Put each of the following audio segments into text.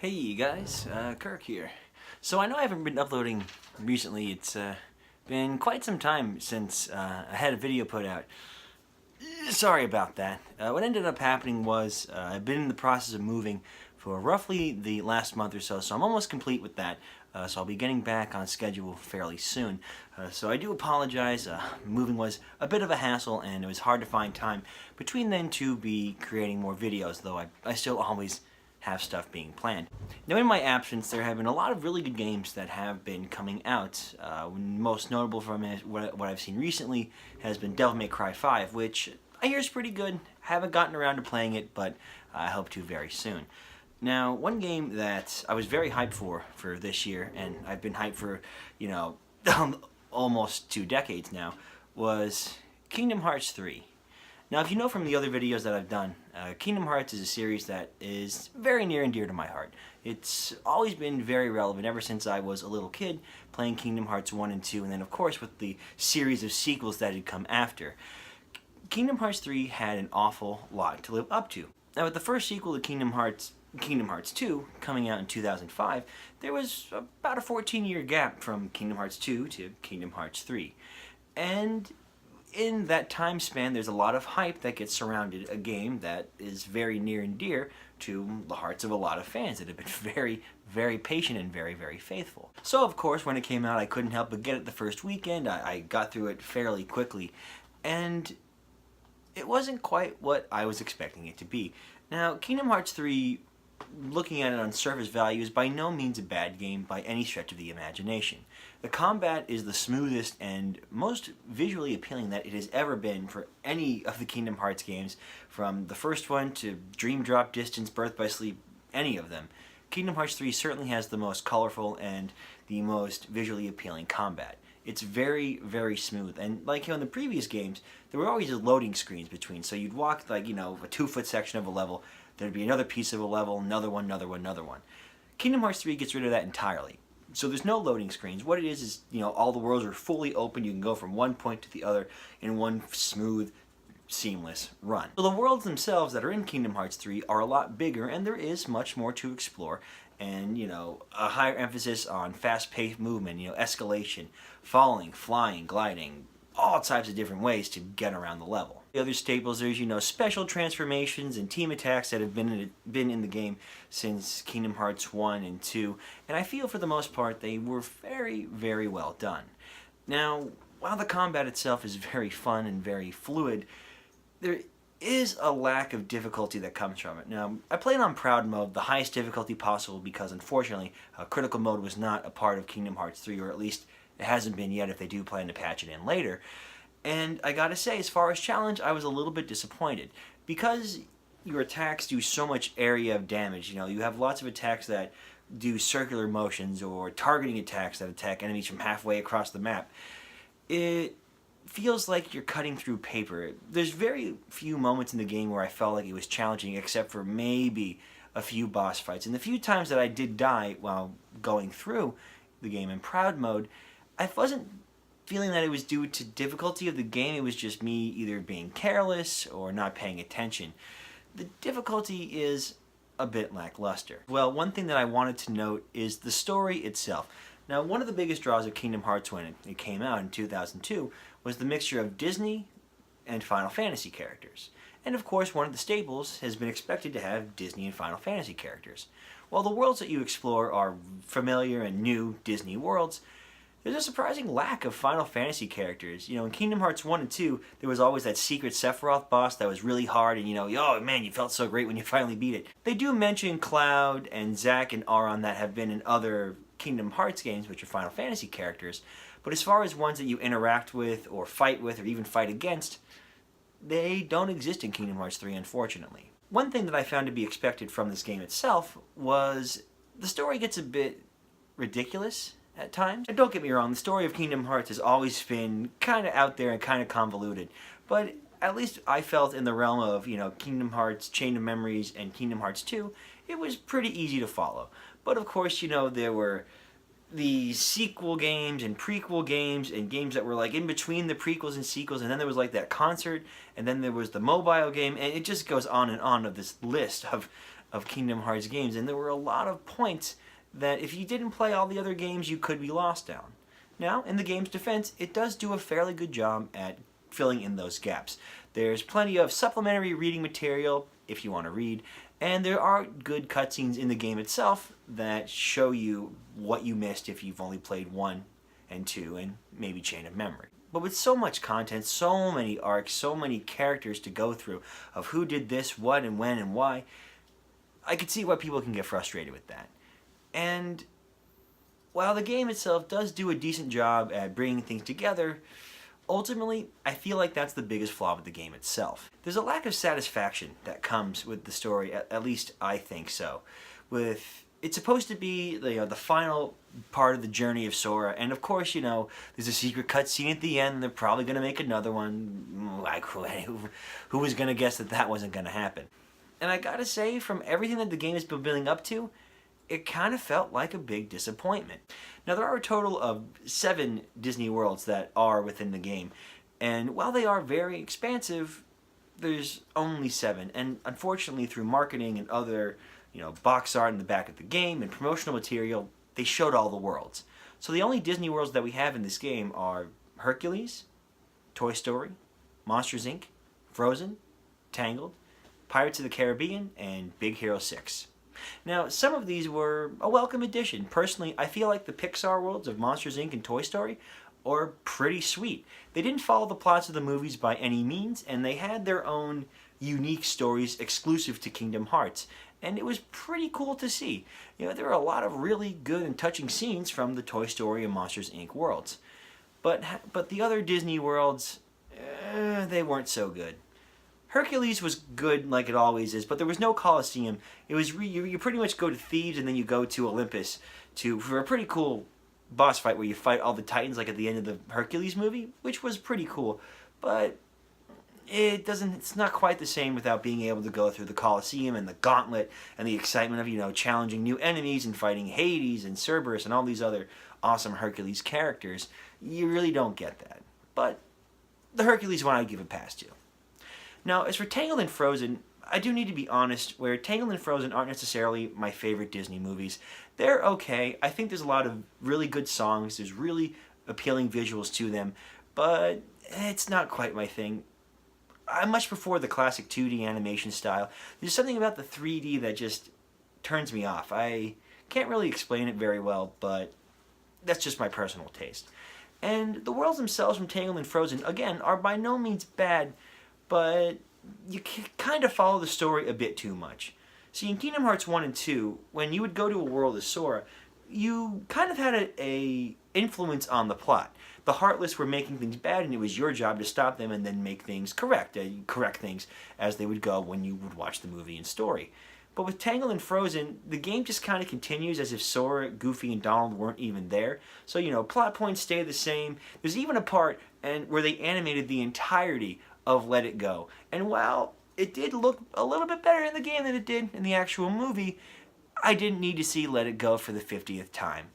Hey you guys, Kirk here. So I know I haven't been uploading recently. It's been quite some time since I had a video put out. Sorry about that. What ended up happening was I've been in the process of moving for roughly the last month or so, so I'm almost complete with that. So I'll be getting back on schedule fairly soon. So I do apologize. Moving was a bit of a hassle and it was hard to find time between then to be creating more videos, though I still always have stuff being planned. Now in my absence, there have been a lot of really good games that have been coming out. Most notable from it, what I've seen recently has been Devil May Cry 5, which I hear is pretty good. Haven't gotten around to playing it, but I hope to very soon. Now, one game that I was very hyped for this year, and I've been hyped for, almost 2 decades now, was Kingdom Hearts 3. Now, if you know from the other videos that I've done, Kingdom Hearts is a series that is very near and dear to my heart. It's always been very relevant ever since I was a little kid playing Kingdom Hearts 1 and 2, and then of course with the series of sequels that had come after. Kingdom Hearts 3 had an awful lot to live up to. Now, with the first sequel to Kingdom Hearts 2, coming out in 2005, there was about a 14-year gap from Kingdom Hearts 2 to Kingdom Hearts 3. And in that time span, there's a lot of hype that gets surrounded a game that is very near and dear to the hearts of a lot of fans that have been very, very patient and very, very faithful. So, of course, when it came out, I couldn't help but get it the first weekend. I got through it fairly quickly, and it wasn't quite what I was expecting it to be. Now, Kingdom Hearts 3, looking at it on surface value, is by no means a bad game by any stretch of the imagination. The combat is the smoothest and most visually appealing that it has ever been for any of the Kingdom Hearts games, from the first one to Dream Drop Distance, Birth by Sleep, any of them. Kingdom Hearts 3 certainly has the most colorful and the most visually appealing combat. It's very, very smooth, and like in the previous games, there were always loading screens between, so you'd walk a 2-foot section of a level, there'd be another piece of a level, another one, another one, another one. Kingdom Hearts 3 gets rid of that entirely. So there's no loading screens. What it is, all the worlds are fully open. You can go from one point to the other in one smooth, seamless run. So the worlds themselves that are in Kingdom Hearts 3 are a lot bigger, and there is much more to explore. And, a higher emphasis on fast-paced movement, escalation, falling, flying, gliding, all types of different ways to get around the level. The other staples, there's, special transformations and team attacks that have been in the game since Kingdom Hearts 1 and 2, and I feel for the most part they were very, very well done. Now, while the combat itself is very fun and very fluid, there is a lack of difficulty that comes from it. Now, I played on Proud Mode, the highest difficulty possible, because unfortunately, Critical Mode was not a part of Kingdom Hearts 3, or at least it hasn't been yet if they do plan to patch it in later. And I gotta say, as far as challenge, I was a little bit disappointed. Because your attacks do so much area of damage, you have lots of attacks that do circular motions or targeting attacks that attack enemies from halfway across the map. It feels like you're cutting through paper. There's very few moments in the game where I felt like it was challenging, except for maybe a few boss fights. And the few times that I did die while going through the game in Proud Mode, I wasn't feeling that it was due to difficulty of the game. It was just me either being careless or not paying attention. The difficulty is a bit lackluster. Well, one thing that I wanted to note is the story itself. Now, one of the biggest draws of Kingdom Hearts when it came out in 2002 was the mixture of Disney and Final Fantasy characters. And of course, one of the staples has been expected to have Disney and Final Fantasy characters. While the worlds that you explore are familiar and new Disney worlds, there's a surprising lack of Final Fantasy characters. In Kingdom Hearts 1 and 2, there was always that secret Sephiroth boss that was really hard, and oh man, you felt so great when you finally beat it. They do mention Cloud and Zack and Auron that have been in other Kingdom Hearts games, which are Final Fantasy characters, but as far as ones that you interact with, or even fight against, they don't exist in Kingdom Hearts 3, unfortunately. One thing that I found to be expected from this game itself was the story gets a bit ridiculous at times. And don't get me wrong, the story of Kingdom Hearts has always been kind of out there and kind of convoluted, but at least I felt in the realm of, Kingdom Hearts Chain of Memories and Kingdom Hearts 2, it was pretty easy to follow. But of course, there were the sequel games and prequel games and games that were in between the prequels and sequels, and then there was that concert, and then there was the mobile game, and it just goes on and on of this list of of Kingdom Hearts games, and there were a lot of points that if you didn't play all the other games, you could be lost down. Now, in the game's defense, it does do a fairly good job at filling in those gaps. There's plenty of supplementary reading material if you want to read, and there are good cutscenes in the game itself that show you what you missed if you've only played 1 and 2 and maybe Chain of Memory. But with so much content, so many arcs, so many characters to go through of who did this, what, and when, and why, I could see why people can get frustrated with that. And while the game itself does do a decent job at bringing things together, ultimately, I feel like that's the biggest flaw with the game itself. There's a lack of satisfaction that comes with the story, at least I think so. It's supposed to be the final part of the journey of Sora, and of course, there's a secret cutscene at the end, and they're probably going to make another one. Like, who was going to guess that wasn't going to happen? And I gotta say, from everything that the game has been building up to, it kind of felt like a big disappointment. Now, there are a total of 7 Disney worlds that are within the game, and while they are very expansive, there's only 7, and unfortunately through marketing and other box art in the back of the game and promotional material, they showed all the worlds. So the only Disney worlds that we have in this game are Hercules, Toy Story, Monsters Inc., Frozen, Tangled, Pirates of the Caribbean, and Big Hero 6. Now, some of these were a welcome addition. Personally, I feel like the Pixar worlds of Monsters Inc. and Toy Story are pretty sweet. They didn't follow the plots of the movies by any means, and they had their own unique stories exclusive to Kingdom Hearts. And it was pretty cool to see. There were a lot of really good and touching scenes from the Toy Story and Monsters Inc. worlds. But the other Disney worlds, they weren't so good. Hercules was good like it always is, but there was no Colosseum. It was you pretty much go to Thebes and then you go to Olympus for a pretty cool boss fight where you fight all the Titans like at the end of the Hercules movie, which was pretty cool. But it's not quite the same without being able to go through the Colosseum and the Gauntlet and the excitement of challenging new enemies and fighting Hades and Cerberus and all these other awesome Hercules characters. You really don't get that. But the Hercules one I'd give a pass to. Now, as for Tangled and Frozen, I do need to be honest, where Tangled and Frozen aren't necessarily my favorite Disney movies. They're okay. I think there's a lot of really good songs, there's really appealing visuals to them, but it's not quite my thing. I much prefer the classic 2D animation style. There's something about the 3D that just turns me off. I can't really explain it very well, but that's just my personal taste. And the worlds themselves from Tangled and Frozen, again, are by no means bad, but you kind of follow the story a bit too much. See, in Kingdom Hearts 1 and 2, when you would go to a world as Sora, you kind of had a influence on the plot. The Heartless were making things bad, and it was your job to stop them and then make things correct things as they would go when you would watch the movie and story. But with Tangled and Frozen, the game just kind of continues as if Sora, Goofy, and Donald weren't even there. So, plot points stay the same. There's even a part where they animated the entirety of Let It Go. And while it did look a little bit better in the game than it did in the actual movie, I didn't need to see Let It Go for the 50th time.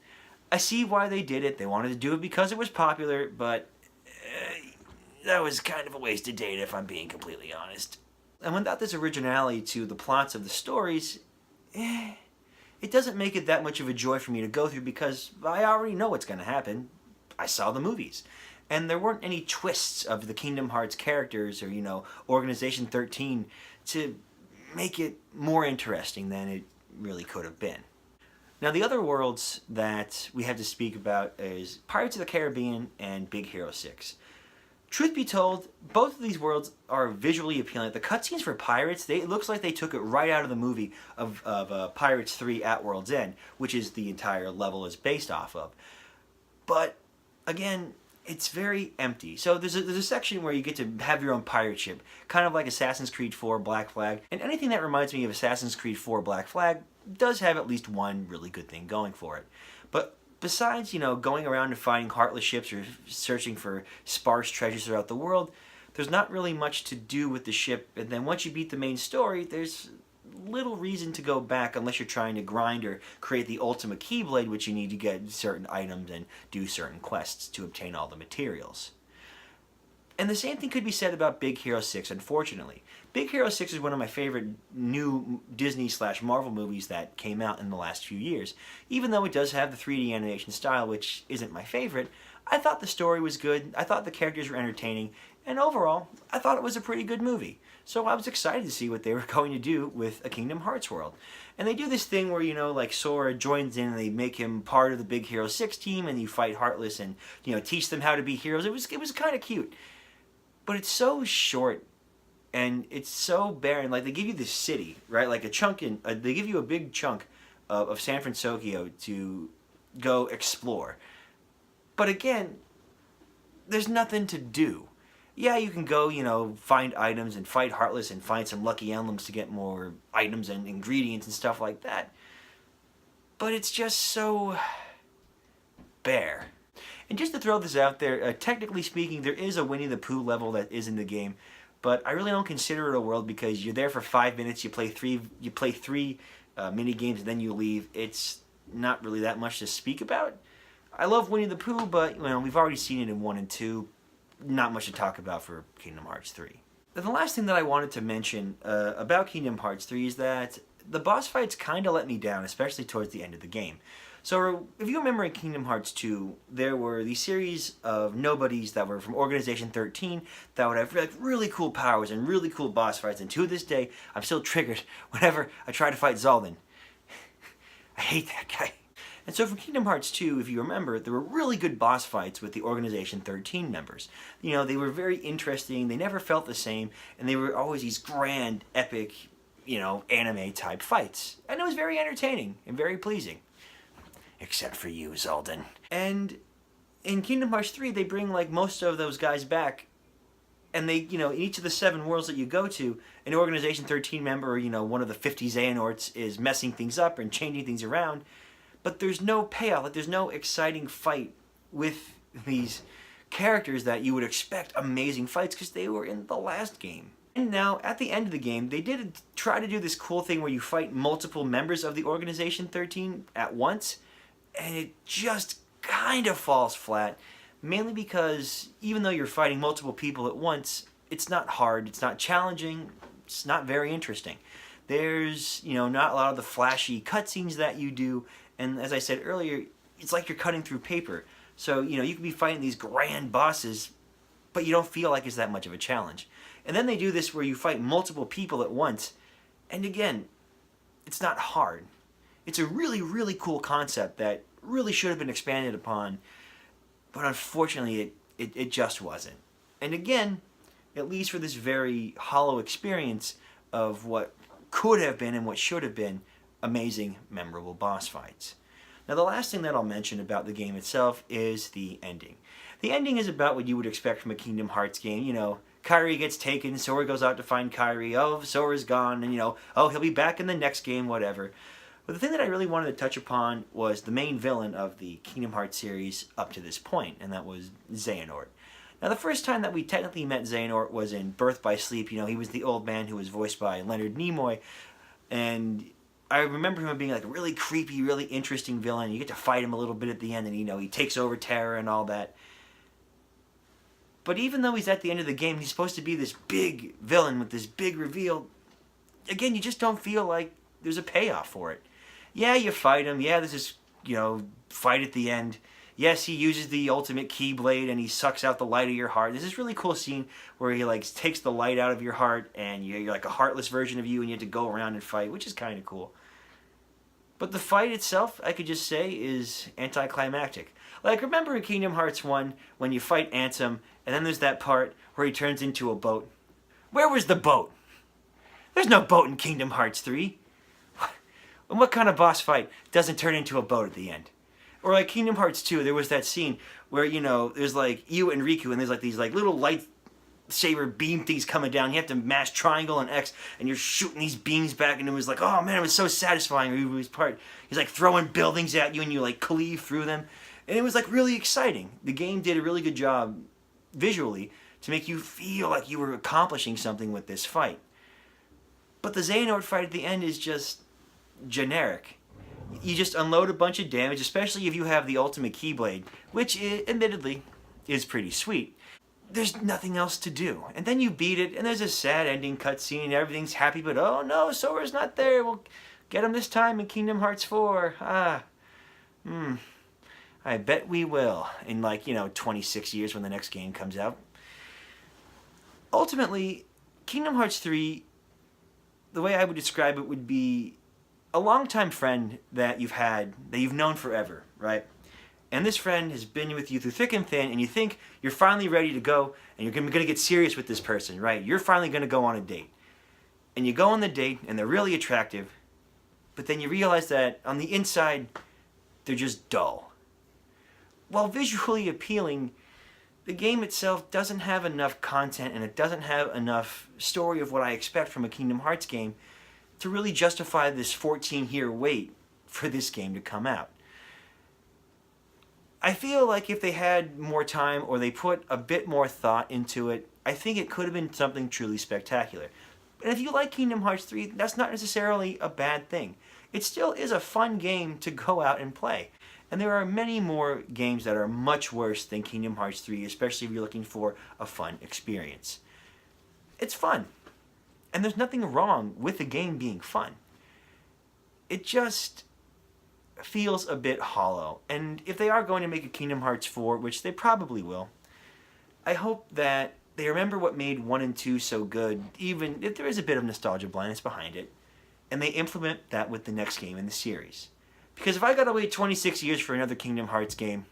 I see why they did it. They wanted to do it because it was popular, but that was kind of a waste of data if I'm being completely honest. And without this originality to the plots of the stories, it doesn't make it that much of a joy for me to go through because I already know what's going to happen. I saw the movies. And there weren't any twists of the Kingdom Hearts characters or, Organization 13 to make it more interesting than it really could have been. Now, the other worlds that we have to speak about is Pirates of the Caribbean and Big Hero 6. Truth be told, both of these worlds are visually appealing. The cutscenes for Pirates, it looks like they took it right out of the movie of Pirates 3 at World's End, which is the entire level is based off of. But, again, it's very empty. So there's a section where you get to have your own pirate ship, kind of like Assassin's Creed 4 Black Flag. And anything that reminds me of Assassin's Creed 4 Black Flag does have at least one really good thing going for it. But besides, going around and finding heartless ships or searching for sparse treasures throughout the world, there's not really much to do with the ship. And then once you beat the main story, there's little reason to go back unless you're trying to grind or create the ultimate Keyblade, which you need to get certain items and do certain quests to obtain all the materials. And the same thing could be said about Big Hero 6, unfortunately. Big Hero 6 is one of my favorite new Disney/Marvel movies that came out in the last few years. Even though it does have the 3D animation style, which isn't my favorite, I thought the story was good, I thought the characters were entertaining, and overall, I thought it was a pretty good movie. So I was excited to see what they were going to do with a Kingdom Hearts world. And they do this thing where, you know, like Sora joins in and they make him part of the Big Hero 6 team and you fight Heartless and, you know, teach them how to be heroes. It was kind of cute. But it's so short and it's so barren. Like, they give you this city, right? Like a chunk they give you a big chunk of San Francisco to go explore. But again, there's nothing to do. Yeah, you can go, you know, find items and fight Heartless and find some lucky emblems to get more items and ingredients and stuff like that. But it's just so bare. And just to throw this out there, technically speaking, there is a Winnie the Pooh level that is in the game, but I really don't consider it a world because you're there for 5 minutes, you play three mini games, and then you leave. It's not really that much to speak about. I love Winnie the Pooh, but you know, we've already seen it in 1 and 2. Not much to talk about for Kingdom Hearts 3. Now, the last thing that I wanted to mention about Kingdom Hearts 3 is that the boss fights kind of let me down, especially towards the end of the game. So if you remember in Kingdom Hearts 2, there were these series of nobodies that were from Organization 13 that would have like really cool powers and really cool boss fights, and to this day, I'm still triggered whenever I try to fight Zaldin. I hate that guy. And so for Kingdom Hearts 2, if you remember, there were really good boss fights with the Organization 13 members. You know, they were very interesting, they never felt the same, and they were always these grand, epic, you know, anime-type fights. And it was very entertaining and very pleasing. Except for you, Zaldin. And in Kingdom Hearts 3, they bring, like, most of those guys back, and they, you know, in each of the 7 worlds that you go to, an Organization 13 member, or, you know, one of the 50 Xehanorts is messing things up and changing things around. But there's no payoff, like there's no exciting fight with these characters that you would expect amazing fights because they were in the last game. And now, at the end of the game, they did try to do this cool thing where you fight multiple members of the Organization 13 at once, and it just kind of falls flat, mainly because even though you're fighting multiple people at once, it's not hard, it's not challenging, it's not very interesting. There's, you know, not a lot of the flashy cutscenes that you do, and as I said earlier, it's like you're cutting through paper. So, you know, you can be fighting these grand bosses, but you don't feel like it's that much of a challenge. And then they do this where you fight multiple people at once, and again, it's not hard. It's a really, really cool concept that really should have been expanded upon, but unfortunately it just wasn't. And again, at least for this very hollow experience of what could have been and what should have been amazing, memorable boss fights. Now, the last thing that I'll mention about the game itself is the ending. The ending is about what you would expect from a Kingdom Hearts game. You know, Kairi gets taken, Sora goes out to find Kairi, oh, Sora's gone, and you know, oh, he'll be back in the next game, whatever. But the thing that I really wanted to touch upon was the main villain of the Kingdom Hearts series up to this point, and that was Xehanort. Now, the first time that we technically met Xehanort was in Birth by Sleep. You know, he was the old man who was voiced by Leonard Nimoy, and I remember him being like a really creepy, really interesting villain. You get to fight him a little bit at the end, and you know, he takes over Terra and all that. But even though he's at the end of the game, he's supposed to be this big villain with this big reveal. Again, you just don't feel like there's a payoff for it. Yeah, you fight him. Yeah, there's this, you know, fight at the end. Yes, he uses the ultimate Keyblade and he sucks out the light of your heart. There's this really cool scene where he like takes the light out of your heart and you're like a heartless version of you and you have to go around and fight, which is kind of cool. But the fight itself, I could just say, is anticlimactic. Like, remember in Kingdom Hearts 1 when you fight Ansem and then there's that part where he turns into a boat? Where was the boat? There's no boat in Kingdom Hearts 3. And what kind of boss fight doesn't turn into a boat at the end? Or like Kingdom Hearts 2, there was that scene where, you know, there's like you and Riku and there's like these like little lightsaber beam things coming down. You have to mash triangle and X and you're shooting these beams back and it was like, oh man, it was so satisfying. He's like throwing buildings at you and you like cleave through them. And it was like really exciting. The game did a really good job visually to make you feel like you were accomplishing something with this fight. But the Xehanort fight at the end is just generic. You just unload a bunch of damage, especially if you have the ultimate Keyblade, which admittedly is pretty sweet. there's nothing else to do. And then you beat it, and there's a sad ending cutscene, everything's happy, but oh no, Sora's not there. We'll get him this time in Kingdom Hearts 4. I bet we will in 26 years when the next game comes out. Ultimately, Kingdom Hearts 3, the way I would describe it would be a longtime friend that you've known forever, right? And this friend has been with you through thick and thin, and you think you're finally ready to go, and you're going to get serious with this person, right? You're finally going to go on a date. And you go on the date, and they're really attractive, but then you realize that on the inside, they're just dull. While visually appealing, the game itself doesn't have enough content, and it doesn't have enough story of what I expect from a Kingdom Hearts game to really justify this 14-year wait for this game to come out. I feel like if they had more time or they put a bit more thought into it, I think it could have been something truly spectacular. And if you like Kingdom Hearts 3, that's not necessarily a bad thing. It still is a fun game to go out and play. And there are many more games that are much worse than Kingdom Hearts 3, especially if you're looking for a fun experience. It's fun. And there's nothing wrong with the game being fun. It just feels a bit hollow. And if they are going to make a Kingdom Hearts 4, which they probably will, I hope that they remember what made 1 and 2 so good, even if there is a bit of nostalgia blindness behind it, and they implement that with the next game in the series. Because if I gotta wait 26 years for another Kingdom Hearts game,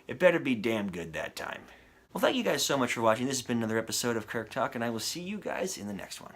it better be damn good that time. Well, thank you guys so much for watching. This has been another episode of Kirk Talk, and I will see you guys in the next one.